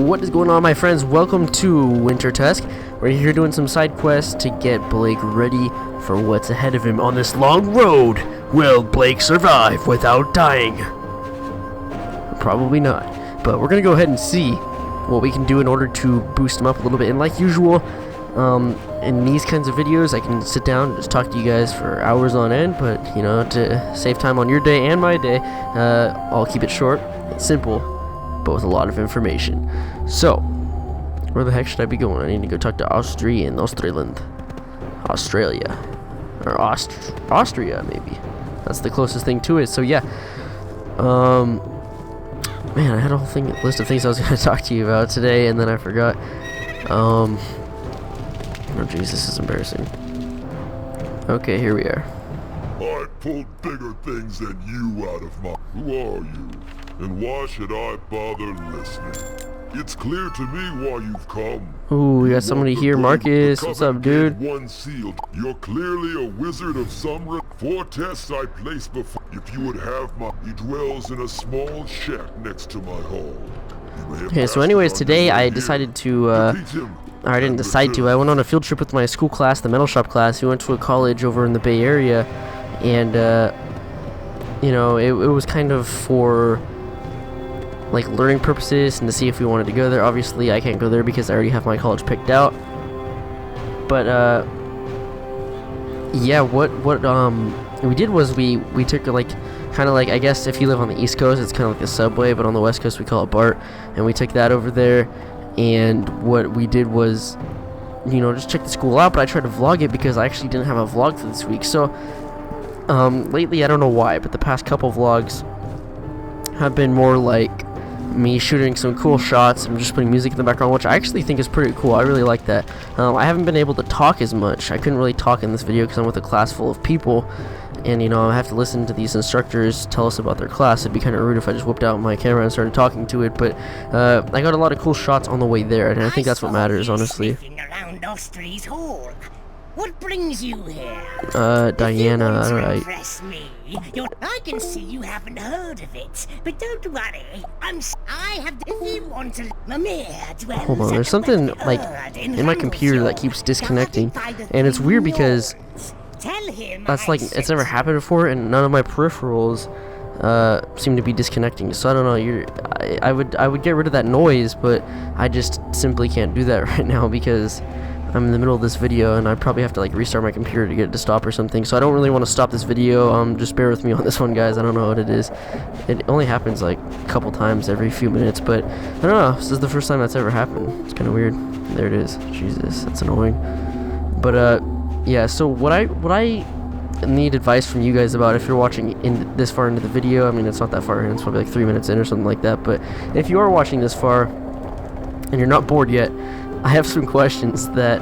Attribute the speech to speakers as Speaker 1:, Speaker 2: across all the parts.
Speaker 1: What is going on, my friends? Welcome to Wintertusk. We're here doing some side quests to get Blake ready for what's ahead of him on this long road. Will Blake survive without dying? Probably not, but we're gonna go ahead and see what we can do in order to boost him up a little bit. And like usual, in these kinds of videos, I can sit down and just talk to you guys for hours on end, but you know, to save time on your day and my day, I'll keep it short and simple, but with a lot of information. So, where the heck should I be going? I need to go talk to Australia, or Austria maybe. That's the closest thing to it. So yeah, man, I had a whole list of things I was going to talk to you about today, and then I forgot. Oh jeez, this is embarrassing. Okay, here we are.
Speaker 2: I pulled bigger things than you out of my... Who are you? And why should I bother listening? It's clear to me why you've come.
Speaker 1: Ooh, we got somebody here. Marcus, what's up, dude?
Speaker 2: One sealed. You're clearly a wizard of some... 4 tests I placed before. If you would have my... He dwells in a small shack next to my hall.
Speaker 1: Okay, so anyways, today I decided to, I didn't decide to. I went on a field trip with my school class, the metal shop class. We went to a college over in the Bay Area, and, you know, it was kind of for, like, learning purposes and to see if we wanted to go there. Obviously, I can't go there because I already have my college picked out. But, yeah, what we did was we took, like, kind of like, I guess if you live on the East Coast, it's kind of like the subway, but on the West Coast we call it BART, and we took that over there. And what we did was, you know, just check the school out, but I tried to vlog it because I actually didn't have a vlog for this week. So, lately, I don't know why, but the past couple vlogs have been more like me shooting some cool shots and just putting music in the background, which I actually think is pretty cool. I really like that. I haven't been able to talk as much. I couldn't really talk in this video because I'm with a class full of people, and you know, I have to listen to these instructors tell us about their class. It'd be kind of rude if I just whipped out my camera and started talking to it, but I got a lot of cool shots on the way there, and I think that's what matters, honestly.
Speaker 3: Around Austria's hall. What brings you here?
Speaker 1: Diana, alright.
Speaker 3: I can see you haven't heard of it, but don't worry. I have if you want to
Speaker 1: Hold on, there's something like in my computer that keeps disconnecting, and it's weird because that's like, it's never happened before, and none of my peripherals seem to be disconnecting. So I don't know, I would get rid of that noise, but I just simply can't do that right now because I'm in the middle of this video, and I probably have to like restart my computer to get it to stop or something. So I don't really want to stop this video. Just bear with me on this one, guys. I don't know what it is. It only happens like a couple times every few minutes, but I don't know. This is the first time that's ever happened. It's kind of weird. There it is. Jesus, that's annoying. But yeah. So what I need advice from you guys about, if you're watching in this far into the video, I mean, it's not that far in. It's probably like 3 minutes in or something like that. But if you are watching this far and you're not bored yet, I have some questions that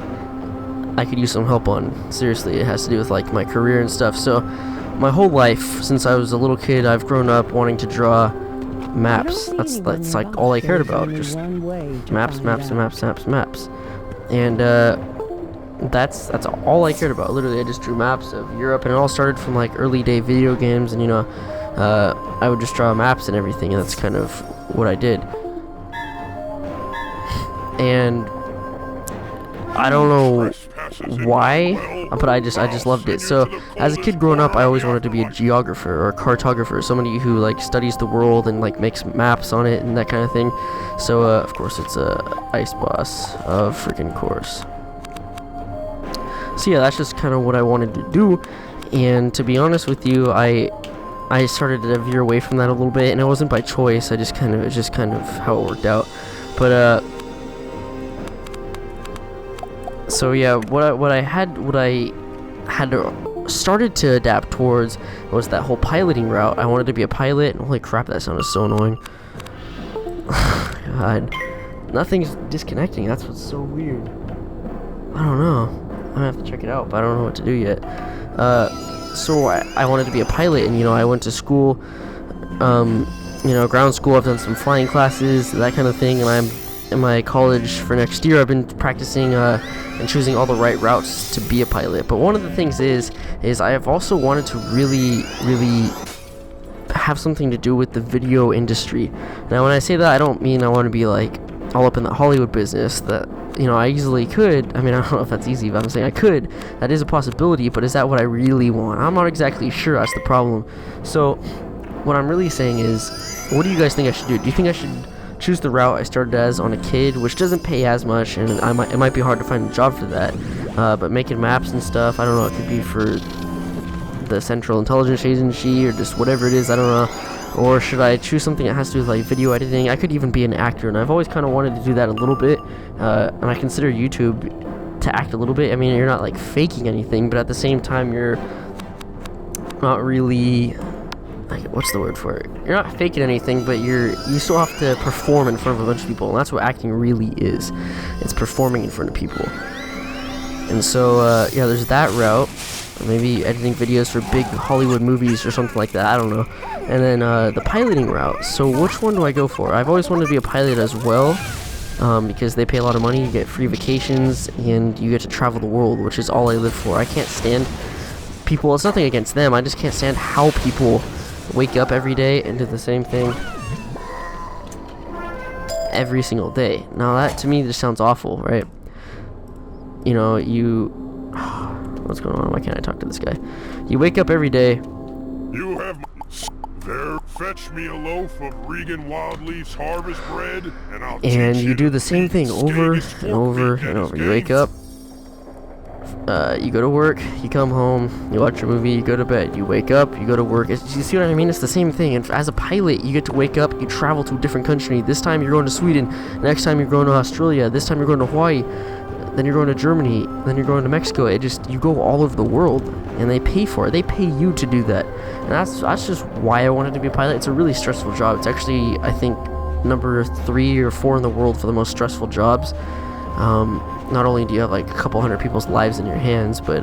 Speaker 1: I could use some help on. Seriously, it has to do with like my career and stuff. So my whole life, since I was a little kid, I've grown up wanting to draw maps. That's like all I cared about, just maps. And that's all I cared about. Literally, I just drew maps of Europe, and it all started from like early day video games, and you know, I would just draw maps and everything, and that's kind of what I did. And I don't know why, but I just loved it. So as a kid growing up, I always wanted to be a geographer or a cartographer, somebody who like studies the world and like makes maps on it and that kind of thing. So of course it's a ice boss of freaking course. So yeah, that's just kind of what I wanted to do. And to be honest with you, I started to veer away from that a little bit, and it wasn't by choice. It's just kind of how it worked out. But so yeah, what I had started to adapt towards was that whole piloting route. I wanted to be a pilot, and holy crap, that sounded so annoying. God, nothing's disconnecting. That's what's so weird. I don't know. I'm gonna have to check it out, but I don't know what to do yet. So I wanted to be a pilot, and you know, I went to school, you know, ground school. I've done some flying classes, that kind of thing, and I'm in my college for next year. I've been practicing and choosing all the right routes to be a pilot. But one of the things is I have also wanted to really have something to do with the video industry. Now when I say that, I don't mean I want to be like all up in the Hollywood business that, you know, I easily could. I mean, I don't know if that's easy, but I'm saying I could. That is a possibility, but is that what I really want? I'm not exactly sure. That's the problem. So what I'm really saying is, what do you guys think I should do? Do you think I should choose the route I started as on a kid, which doesn't pay as much, and it might be hard to find a job for that, but making maps and stuff, I don't know, it could be for the Central Intelligence Agency or just whatever it is, I don't know. Or should I choose something that has to do with like video editing? I could even be an actor, and I've always kind of wanted to do that a little bit, and I consider YouTube to act a little bit. I mean, you're not like faking anything, but at the same time you're not really, like, what's the word for it? You're not faking anything, but you still have to perform in front of a bunch of people, and that's what acting really is. It's performing in front of people. And so yeah, there's that route. Or maybe editing videos for big Hollywood movies or something like that, I don't know. And then the piloting route. So which one do I go for? I've always wanted to be a pilot as well, because they pay a lot of money, you get free vacations, and you get to travel the world, which is all I live for. I can't stand people, it's nothing against them, I just can't stand how people wake up every day and do the same thing every single day. Now that to me just sounds awful, right? You know, what's going on? Why can't I talk to this guy? You wake up every day.
Speaker 2: You have there. Fetch me a loaf of Regan Wildleaf's harvest bread, and
Speaker 1: you do the same thing over and over and over. You wake up, you go to work, you come home, you watch a movie, you go to bed, you wake up, you go to work. You see what I mean? It's the same thing. And as a pilot, you get to wake up, you travel to a different country. This time you're going to Sweden, next time you're going to Australia, this time you're going to Hawaii, then you're going to Germany, then you're going to Mexico. You go all over the world, and they pay for it. They pay you to do that. And that's just why I wanted to be a pilot. It's a really stressful job. It's actually, I think, number 3 or 4 in the world for the most stressful jobs. Not only do you have like a couple hundred people's lives in your hands, but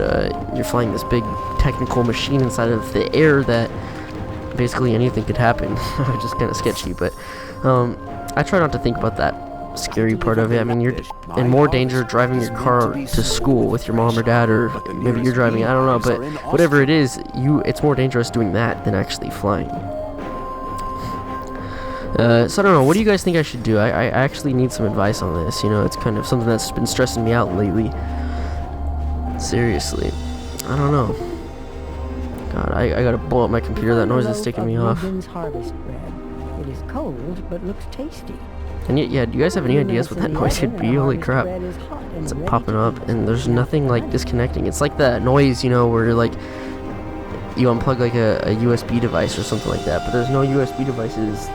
Speaker 1: you're flying this big technical machine inside of the air that basically anything could happen. Which is kind of sketchy, but I try not to think about that scary part of it. I mean, you're in more danger driving your car to school with your mom or dad, or maybe you're driving, I don't know, but whatever it is, it's more dangerous doing that than actually flying. So I don't know, what do you guys think I should do? I actually need some advice on this, you know, it's kind of something that's been stressing me out lately. Seriously, I don't know. God, I gotta blow up my computer, that noise is ticking me off.
Speaker 4: Harvest bread. It is cold, but looks tasty.
Speaker 1: And yet, yeah, do you guys have any ideas what that noise could be? Holy crap. It's popping up, and there's nothing like disconnecting. It's like that noise, you know, where like you unplug like a USB device or something like that, but there's no USB devices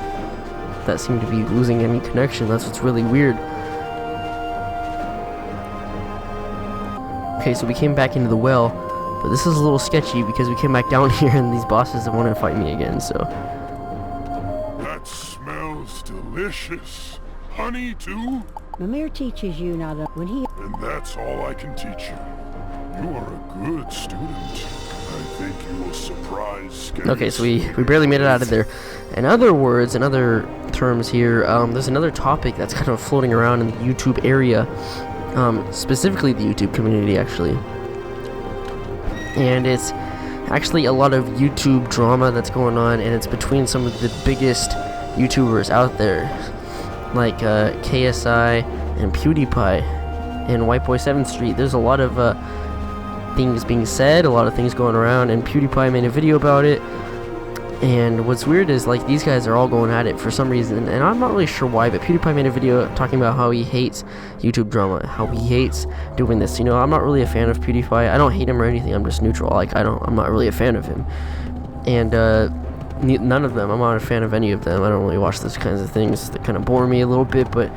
Speaker 1: that seem to be losing any connection. That's what's really weird. Okay, so we came back into the well, but this is a little sketchy because we came back down here and these bosses want to fight me again, so.
Speaker 2: That smells delicious. Honey, too?
Speaker 4: Mimir teaches you not to, when he...
Speaker 2: And that's all I can teach you. You are a good student. I think you will surprise Sketch.
Speaker 1: Okay, so we barely made it out of there. In other words, in other terms here, there's another topic that's kind of floating around in the YouTube area, specifically the YouTube community, actually. And it's actually a lot of YouTube drama that's going on, and it's between some of the biggest YouTubers out there, like KSI and PewDiePie and Whiteboy 7th Street. There's a lot of things being said, a lot of things going around, and PewDiePie made a video about it. And what's weird is like these guys are all going at it for some reason, and I'm not really sure why, but PewDiePie made a video talking about how he hates YouTube drama, how he hates doing this. You know, I'm not really a fan of PewDiePie. I don't hate him or anything, I'm just neutral. Like I'm not really a fan of him. And none of them, I'm not a fan of any of them. I don't really watch those kinds of things. They kind of bore me a little bit, but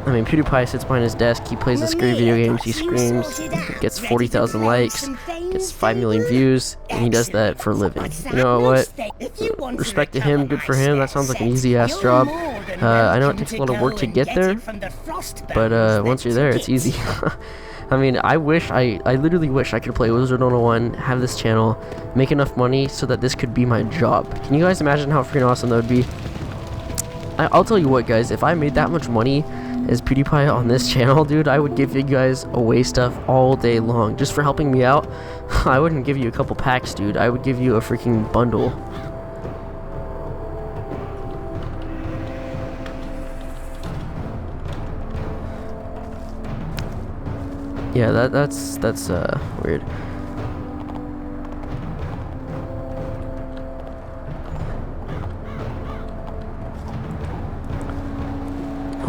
Speaker 1: I mean, PewDiePie sits behind his desk, he plays the scary video games, he screams, gets 40,000 likes, gets 5 million views, and he does that for a living. You know what? Respect to him, good for him, that sounds like an easy-ass job. I know it takes a lot of work to get there, but once you're there, it's easy. I mean, I literally wish I could play Wizard101, have this channel, make enough money so that this could be my job. Can you guys imagine how freaking awesome that would be? I'll tell you what, guys, if I made that much money as PewDiePie on this channel, dude, I would give you guys away stuff all day long just for helping me out. I wouldn't give you a couple packs, dude. I would give you a freaking bundle. yeah, that's weird.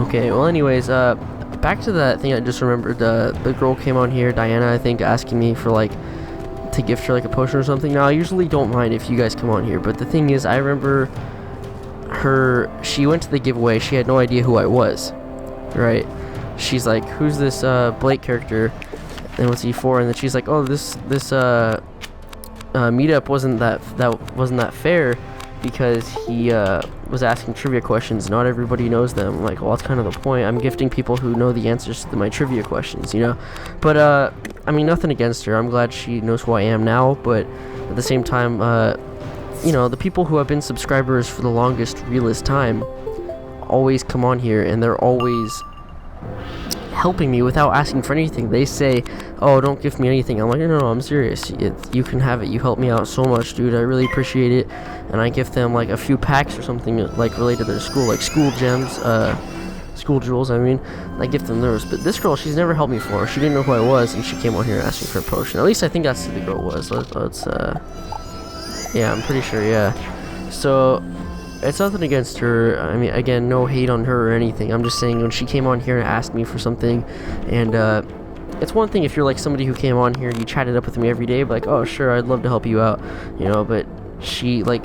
Speaker 1: Okay, well anyways, back to that thing I just remembered. The girl came on here, Diana, I think, asking me for like to gift her like a potion or something. Now I usually don't mind if you guys come on here, but the thing is, I remember she went to the giveaway, she had no idea who I was, right? She's like, who's this Blake character and what's he for? And then she's like, oh, this meetup wasn't that fair because he was asking trivia questions. Not everybody knows them. I'm like, well, that's kind of the point. I'm gifting people who know the answers to my trivia questions, you know. But I mean, nothing against her. I'm glad she knows who I am now, but at the same time, you know, the people who have been subscribers for the longest, realest time always come on here, and they're always helping me without asking for anything. They say, oh, don't gift me anything. I'm like, no, I'm serious. You can have it. You helped me out so much, dude. I really appreciate it. And I gift them like a few packs or something like related to their school, like school gems, school jewels, I mean. I gift them those. But this girl, she's never helped me before. She didn't know who I was, and she came on here and asked me for a potion. At least I think that's who the girl was. Let's yeah, I'm pretty sure, yeah. So it's nothing against her. I mean, again, no hate on her or anything. I'm just saying, when she came on here and asked me for something, and it's one thing if you're like somebody who came on here and you chatted up with me every day, like, oh sure, I'd love to help you out, you know. But she, like,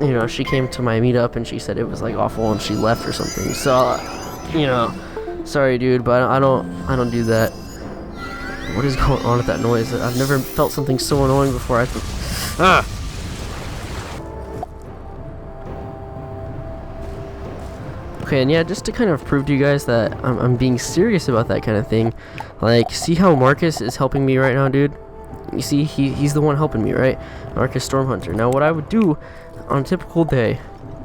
Speaker 1: you know, she came to my meetup and she said it was like awful and she left or something. So you know, sorry dude, but I don't do that. What is going on with that noise? I've never felt something so annoying before. Okay, and yeah, just to kind of prove to you guys that I'm being serious about that kind of thing, like, see how Marcus is helping me right now, dude? You see, he's the one helping me, right? Marcus Stormhunter. Now, what I would do on a typical day,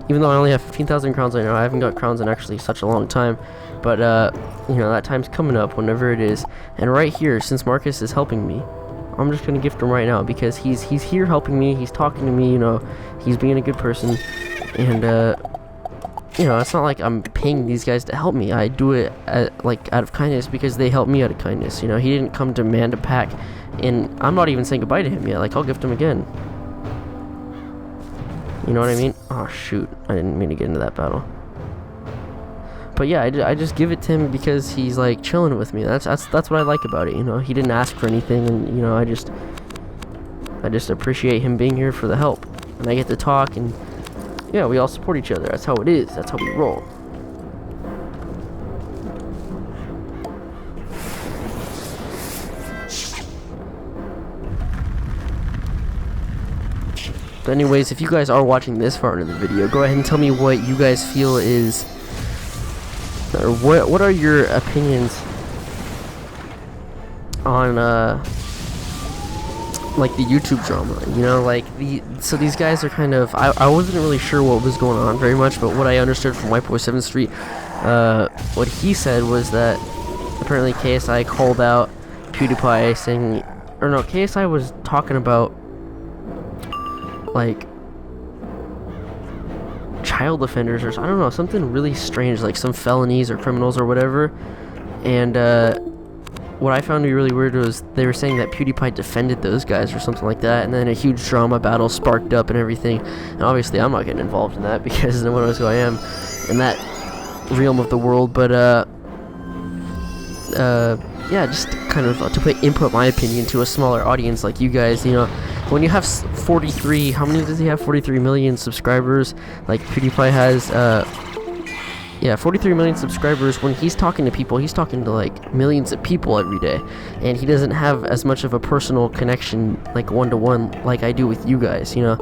Speaker 1: even though I only have 15,000 crowns right now, I haven't got crowns in actually such a long time, but, you know, that time's coming up whenever it is, and right here, since Marcus is helping me, I'm just gonna gift him right now, because he's here helping me, he's talking to me, you know, he's being a good person, and, you know, it's not like I'm paying these guys to help me. I do it like out of kindness because they help me out of kindness. You know, he didn't come demand a pack, and I'm not even saying goodbye to him yet. Like, I'll gift him again. You know what I mean? Oh shoot, I didn't mean to get into that battle. But yeah, I just give it to him because he's like chilling with me. That's what I like about it. You know, he didn't ask for anything, and you know, I just appreciate him being here for the help, and I get to talk and. Yeah, we all support each other. That's how it is. That's how we roll. But anyways, if you guys are watching this far into the video, go ahead and tell me what you guys feel is, or what are your opinions on like the YouTube drama, you know, like so these guys are kind of, I wasn't really sure what was going on very much, but what I understood from White Boy 7th Street, what he said was that apparently KSI called out PewDiePie saying, or no, KSI was talking about like child offenders or I don't know, something really strange, like some felonies or criminals or whatever, and what I found to be really weird was they were saying that PewDiePie defended those guys or something like that, and then a huge drama battle sparked up and everything. And obviously I'm not getting involved in that because no one knows who I am in that realm of the world. But yeah, just kind of to input my opinion to a smaller audience like you guys. You know, when you have 43, how many does he have? 43 million subscribers, like PewDiePie has. Yeah, 43 million subscribers. When he's talking to people, he's talking to like millions of people every day, and he doesn't have as much of a personal connection, like one-to-one, like I do with you guys. You know,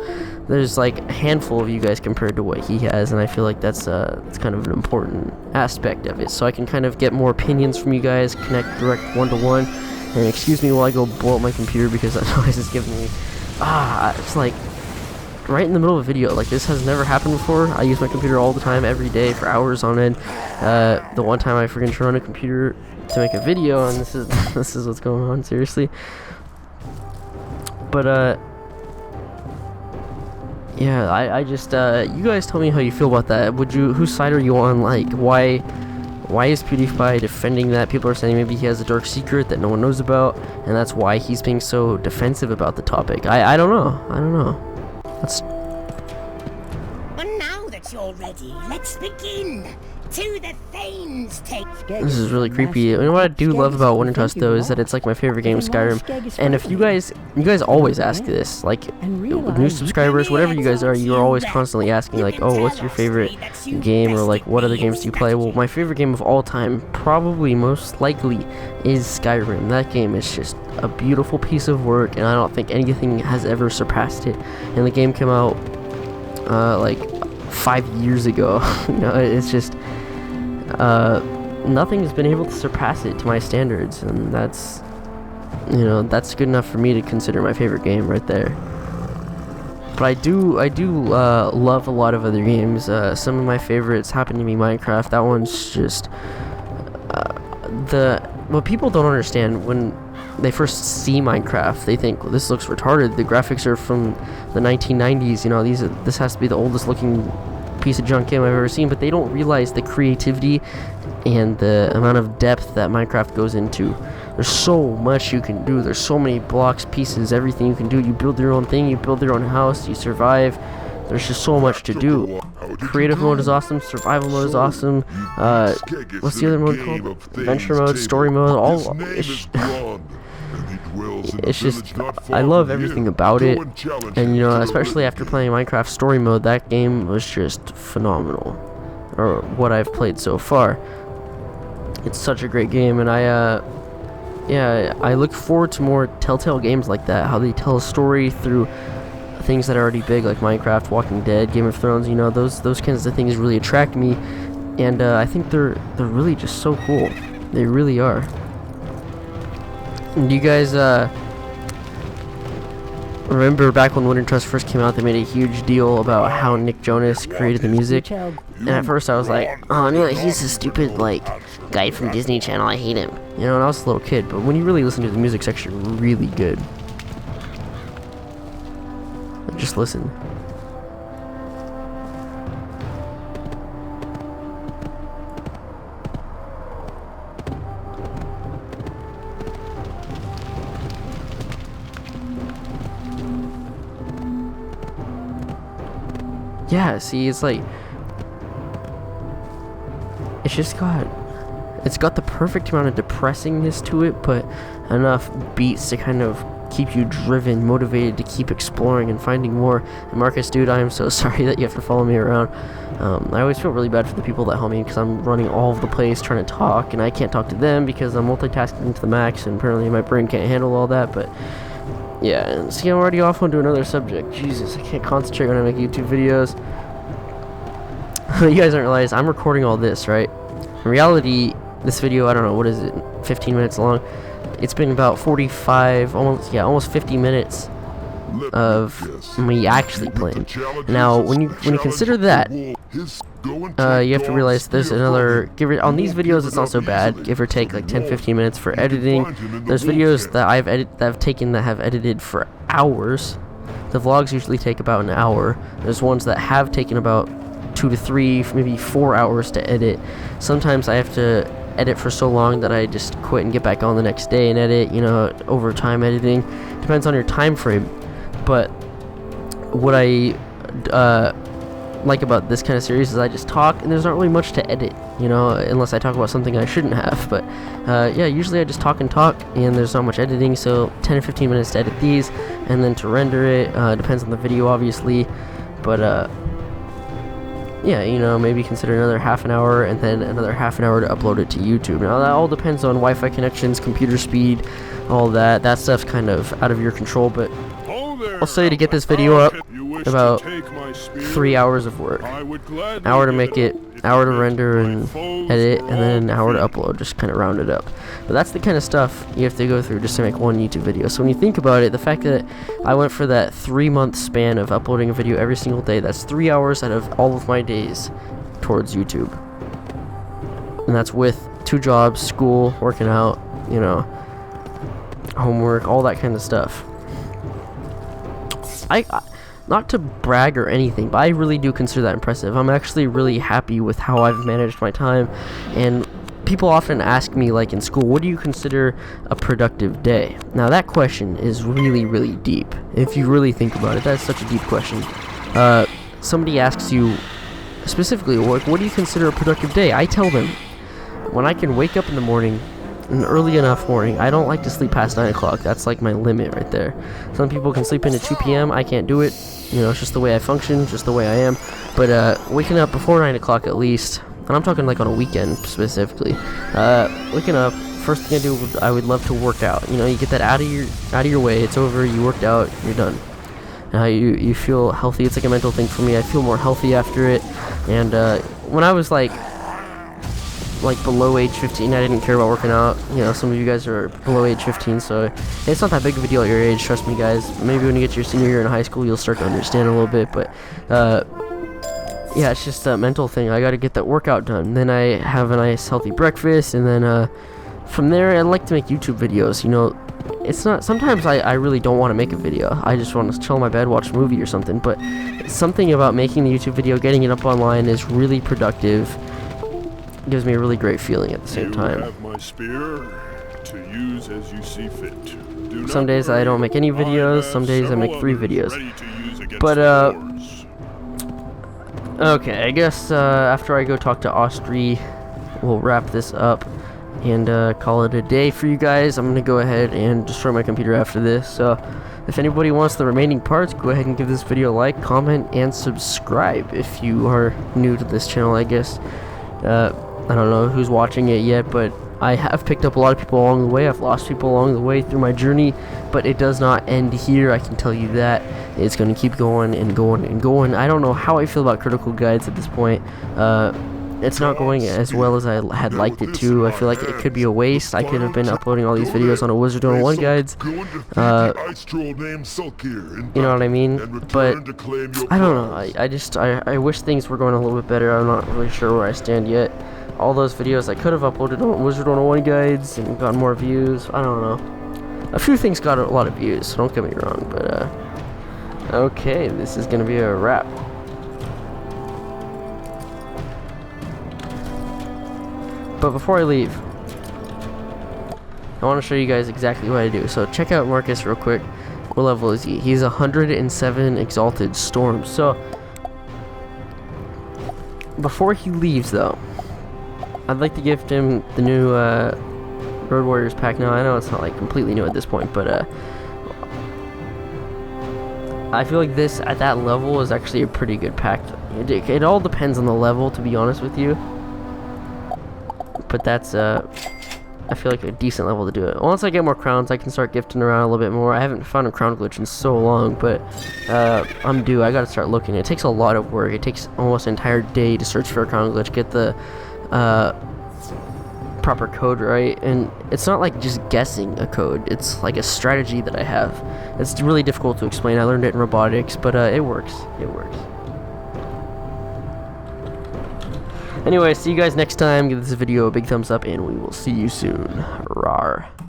Speaker 1: there's like a handful of you guys compared to what he has, and I feel like that's kind of an important aspect of it. So I can kind of get more opinions from you guys, connect direct one-to-one. And excuse me while I go blow up my computer because that noise is giving me it's like right in the middle of a video. Like, this has never happened before. I use my computer all the time, every day, for hours on end. The one time I freaking turned on a computer to make a video, and this is what's going on, seriously. But yeah, I just you guys tell me how you feel about that. Whose side are you on? Like, why why is PewDiePie defending that? People are saying maybe he has a dark secret that no one knows about, and that's why he's being so defensive about the topic. I don't know. I don't know. That's...
Speaker 3: Well, now that you're ready, let's begin. To the Thanes take.
Speaker 1: This is really creepy. You know what I do love about Wintertusk though is that it's like my favorite game, Skyrim. And if you guys always ask this, like new subscribers, whatever you guys are, you're always constantly asking like, oh, what's your favorite game, or like what other games do you play? Well, my favorite game of all time, probably most likely, is Skyrim. That game is just a beautiful piece of work, and I don't think anything has ever surpassed it. And the game came out like 5 years ago. You know, it's just nothing has been able to surpass it to my standards, and that's, you know, that's good enough for me to consider my favorite game right there. But I do love a lot of other games. Some of my favorites happen to be Minecraft. That one's just what people don't understand when they first see Minecraft. They think, well, this looks retarded. The graphics are from the 1990s. You know, this has to be the oldest looking piece of junk game I've ever seen. But they don't realize the creativity and the amount of depth that Minecraft goes into. There's so much you can do. There's so many blocks, pieces, everything you can do. You build your own thing. You build your own house. You survive. There's just so much to do. Creative mode is awesome. Survival mode is awesome. What's the other mode called? Adventure mode, story mode. All. It's just, I love everything about it, and you know, especially after playing Minecraft story mode, that game was just phenomenal, or what I've played so far. It's such a great game, and I look forward to more Telltale games like that, how they tell a story through things that are already big, like Minecraft, Walking Dead, Game of Thrones. You know, those kinds of things really attract me, and I think they're really just so cool. They really are. Do you guys remember back when Wintertusk first came out, they made a huge deal about how Nick Jonas created the music? And at first I was like, oh no, he's a stupid like guy from Disney Channel, I hate him. You know, and I was a little kid, but when you really listen to the music, it's actually really good. Like, just listen. Yeah, see, it's like, it's got the perfect amount of depressingness to it, but enough beats to kind of keep you driven, motivated to keep exploring and finding more. And Marcus, dude, I am so sorry that you have to follow me around. I always feel really bad for the people that help me, because I'm running all over the place trying to talk, and I can't talk to them because I'm multitasking to the max, and apparently my brain can't handle all that. But yeah, and see, I'm already off onto another subject. Jesus, I can't concentrate when I make YouTube videos. You guys don't realize I'm recording all this, right? In reality, this video, I don't know, what is it, 15 minutes long? It's been about 45, almost 50 minutes of me actually playing. Now, when you consider that, you have to realize there's another, on these videos it's not so bad, give or take like 10-15 minutes for editing. There's videos that that have edited for hours. The vlogs usually take about an hour. There's ones that have taken about 2 to 3, maybe 4 hours to edit. Sometimes I have to edit for so long that I just quit and get back on the next day and edit, you know, overtime editing. Depends on your time frame. But what I like about this kind of series is I just talk, and there's not really much to edit, you know, unless I talk about something I shouldn't have. But yeah, usually I just talk, and there's not much editing, so 10 or 15 minutes to edit these, and then to render it. Depends on the video, obviously, but yeah, you know, maybe consider another half an hour, and then another half an hour to upload it to YouTube. Now, that all depends on Wi-Fi connections, computer speed, all that. That stuff's kind of out of your control, but I'll say to get this video up, about 3 hours of work. An hour to make it, hour to render and edit, and then an hour to upload, just kind of round it up. But that's the kind of stuff you have to go through just to make one YouTube video. So when you think about it, the fact that I went for that 3-month span of uploading a video every single day, that's 3 hours out of all of my days towards YouTube. And that's with 2 jobs, school, working out, you know, homework, all that kind of stuff. I not to brag or anything, but I really do consider that impressive. I'm actually really happy with how I've managed my time, and people often ask me, like in school, what do you consider a productive day? Now that question is really, really deep. If you really think about it, that's such a deep question. Somebody asks you specifically, what do you consider a productive day? I tell them, when I can wake up in the morning, an early enough morning. I don't like to sleep past 9 o'clock. That's like my limit right there. Some people can sleep into 2 p.m. I can't do it. You know, it's just the way I function, just the way I am. But waking up before 9 o'clock at least, and I'm talking like on a weekend specifically. Waking up, first thing I do, I would love to work out. You know, you get that out of your way. It's over. You worked out. You're done. You feel healthy. It's like a mental thing for me. I feel more healthy after it. And when I was like below age 15, I didn't care about working out. You know, some of you guys are below age 15, so it's not that big of a deal at your age, trust me guys. Maybe when you get to your senior year in high school, you'll start to understand a little bit, but yeah, it's just a mental thing. I gotta get that workout done. Then I have a nice healthy breakfast, and then from there, I like to make YouTube videos. You know, it's not, sometimes I really don't want to make a video. I just want to chill in my bed, watch a movie or something, but something about making the YouTube video, getting it up online is really productive. Gives me a really great feeling at the same time.
Speaker 2: You have my spear to use as you see fit.
Speaker 1: Some days I don't make any videos, some days I make 3 videos. But okay, I guess after I go talk to Austri, we'll wrap this up and call it a day for you guys. I'm gonna go ahead and destroy my computer after this, so if anybody wants the remaining parts, go ahead and give this video a like, comment, and subscribe if you are new to this channel, I guess. I don't know who's watching it yet, but I have picked up a lot of people along the way. I've lost people along the way through my journey, but it does not end here, I can tell you that. It's going to keep going and going and going. I don't know how I feel about critical guides at this point. It's not going as well as I had liked it to. I feel like it could be a waste. I could have been uploading all these videos on a Wizard101 Guides. You know what I mean? But I don't know. I wish things were going a little bit better. I'm not really sure where I stand yet. All those videos I could have uploaded on Wizard101 Guides and gotten more views. I don't know. A few things got a lot of views, so don't get me wrong. But okay, this is gonna be a wrap. But before I leave, I want to show you guys exactly what I do. So check out Marcus real quick. What level is he? He's 107 Exalted Storm. So before he leaves though, I'd like to gift him the new Road Warriors pack. Now I know it's not like completely new at this point, but I feel like this at that level is actually a pretty good pack. It all depends on the level, to be honest with you. But that's I feel like a decent level to do it. Once I get more crowns, I can start gifting around a little bit more. I haven't found a crown glitch in so long, but I'm due. I gotta start looking. It takes a lot of work. It takes almost an entire day to search for a crown glitch, get the proper code right, and it's not like just guessing a code. It's like a strategy that I have. It's really difficult to explain. I learned it in robotics, but it works. It works. Anyway, see you guys next time. Give this video a big thumbs up, and we will see you soon. Rawr.